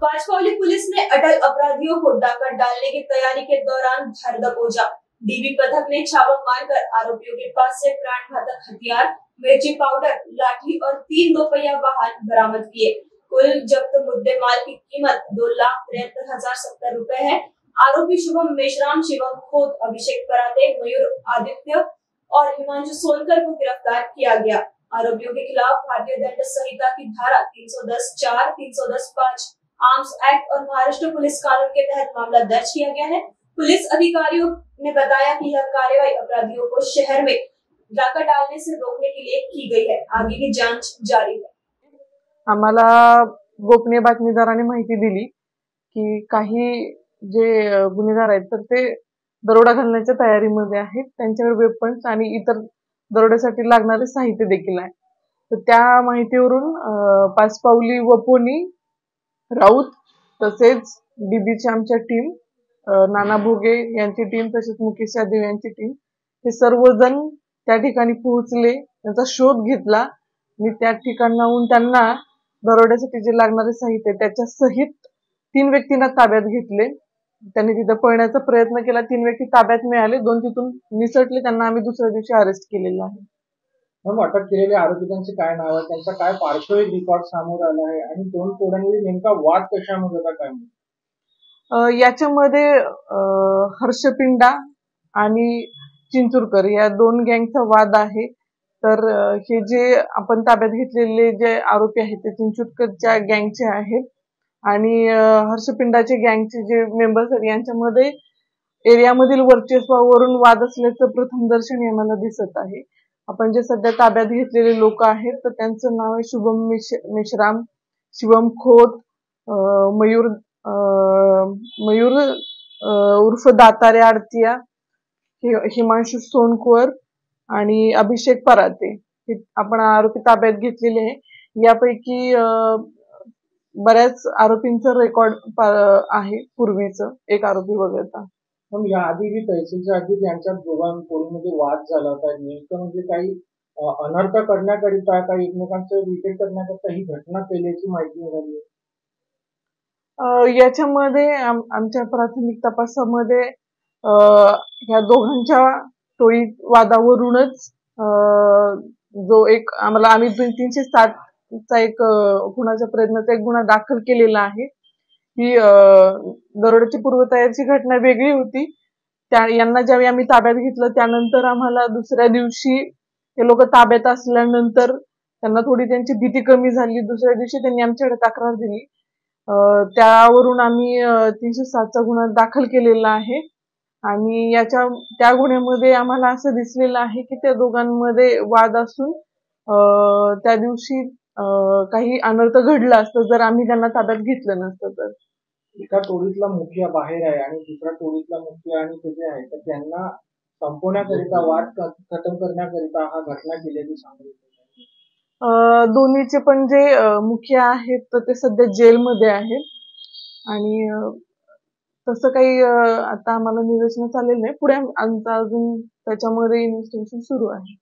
Panchpaoli police ने अटल अपराधियों को डाका डालने की तैयारी के दौरान भर दबोचा। डीबी पथक ने छापा मारकर आरोपियों के पास से प्राण घातक हथियार, मिर्ची पाउडर, लाठी और 3 दोपहिया वाहन बरामद किए। कुल जब्त मुद्दे माल की कीमत 2,73,070 रुपए है। आरोपी शुभम मेश्राम, शिवम खोत, अभिषेक पराते, मयूर आदित्य और हिमांशु सोनकर को गिरफ्तार किया गया। आरोपियों के खिलाफ भारतीय दंड संहिता की धारा 310(4), 310(5), आर्म्स एक्ट और महाराष्ट्र पुलिस कानून के तहत मामला दर्ज किया गया है। पुलिस अधिकारियों ने बताया कि यह कार्रवाई अपराधियों को शहर में डाका डालने से रोकने के लिए की गई है। आगे की जांच जारी है। आम्हाला गोपनीय बातमीदाराने माहिती दिली की काही जे गुन्हेगार आहेत तर ते दरोडा घालण्याच्या तयारीमध्ये आहेत। त्यांच्याकडे वेपन्स आणि इतर दरोड्यासाठी लागणारे साहित्य देखील आहे। तर त्या माहितीवरून पाचपावली वपोनी राऊत तसेच डीबीची आमच्या टीम, नाना भोगे यांची टीम तसेच मुकेश यादव यांची टीम हे सर्वजण त्या ठिकाणी पोहोचले, त्यांचा शोध घेतला आणि त्या ठिकाणाहून त्यांना दरोड्यासाठी जे लागणारे साहित्य त्याच्या सहित 3 व्यक्तींना ताब्यात घेतले। त्यांनी तिथे पळण्याचा प्रयत्न केला। 3 व्यक्ती ताब्यात मिळाले, 2 तिथून निसटले। त्यांना आम्ही दुसऱ्या दिवशी अरेस्ट केलेलं आहे। मग अटक केलेल्या आरोपितांचे काय नाव आहे, त्यांचा काय पार्श्वभूमी रिकॉर्ड समोर आला आहे आणि 2 टोळ्यांमध्ये नेमका वाद कशामुळे होता काय? याच्यामध्ये हर्षपिंडा आणि चिंचुरकर या 2 गँगचा वाद आहे। तर हे जे आपण ताब्यात घेतलेले जे आरोपी आहेत ते चिंचुरकरच्या गँगचे आहेत आणि हर्षपिंडाचे गँगचे जे मेंबर्स आहेत यांच्यामध्ये एरियामधील वर्चस्वावरून वाद असल्याचं प्रथमदर्शनी आम्हाला दिसत आहे। आपण जे सध्या ताब्यात घेतलेले लोक आहेत तर त्यांचं नाव आहे शुभम मेश्राम, शिवम खोत, मयूर उर्फ दातारे आडतिया, हिमांशु सोनकर आणि अभिषेक पराते हे आपण आरोपी ताब्यात घेतलेले आहे। यापैकी बऱ्याच आरोपींचं रेकॉर्ड आहे पूर्वीचं, एक आरोपी वगळता। पण याआधी जी तहसीलच्या आधी त्यांच्या दोघांमध्ये वाद झाला होता, नेमकं म्हणजे काही अनर्थ करण्याकरिता, काही एकमेकांचं विकेट करण्याकरिता ही घटना केल्याची माहिती मिळाली। याच्यामध्ये आमच्या प्राथमिक तपासामध्ये ह्या दोघांच्या टोळी वादावरूनच जो एक आम्ही 307 चा एक खुनाच्या प्रयत्नाचा एक गुन्हा दाखल केलेला आहे। ही दरोड्याची पूर्वतयारीची घटना वेगळी होती। यांना ज्यावेळी आम्ही ताब्यात घेतलं त्यानंतर आम्हाला दुसऱ्या दिवशी हे लोक ताब्यात असल्यानंतर त्यांना थोडी त्यांची भीती कमी झाली। दुसऱ्या दिवशी त्यांनी आमच्याकडे तक्रार दिली, त्यावरून आम्ही 307 चा गुन्हा दाखल केलेला आहे। आणि त्या गुन्ह्यामध्ये आम्हाला असं दिसलेलं आहे की त्या दोघांमध्ये वाद असून त्या दिवशी काही अनर्थ घडला असतं जर आम्ही त्यांना ताब्यात घेतलं नसतं तर। एका टोळीतला मुखिया बाहेर आहे आणि दुसऱ्या टोळीतला मुखिया आणि ते आहे तर त्यांना संपवण्याकरिता, वाद खतम करण्याकरिता हा घटना केल्याची सांगितली। दोन्हीचे पण जे मुखिया आहेत तर ते सध्या जेलमध्ये आहेत आणि तसं काही आता आम्हाला निदर्शनास आलेलं नाही। पुढे आमचा अजून त्याच्यामध्ये इन्व्हेस्टिगेशन सुरू आहे।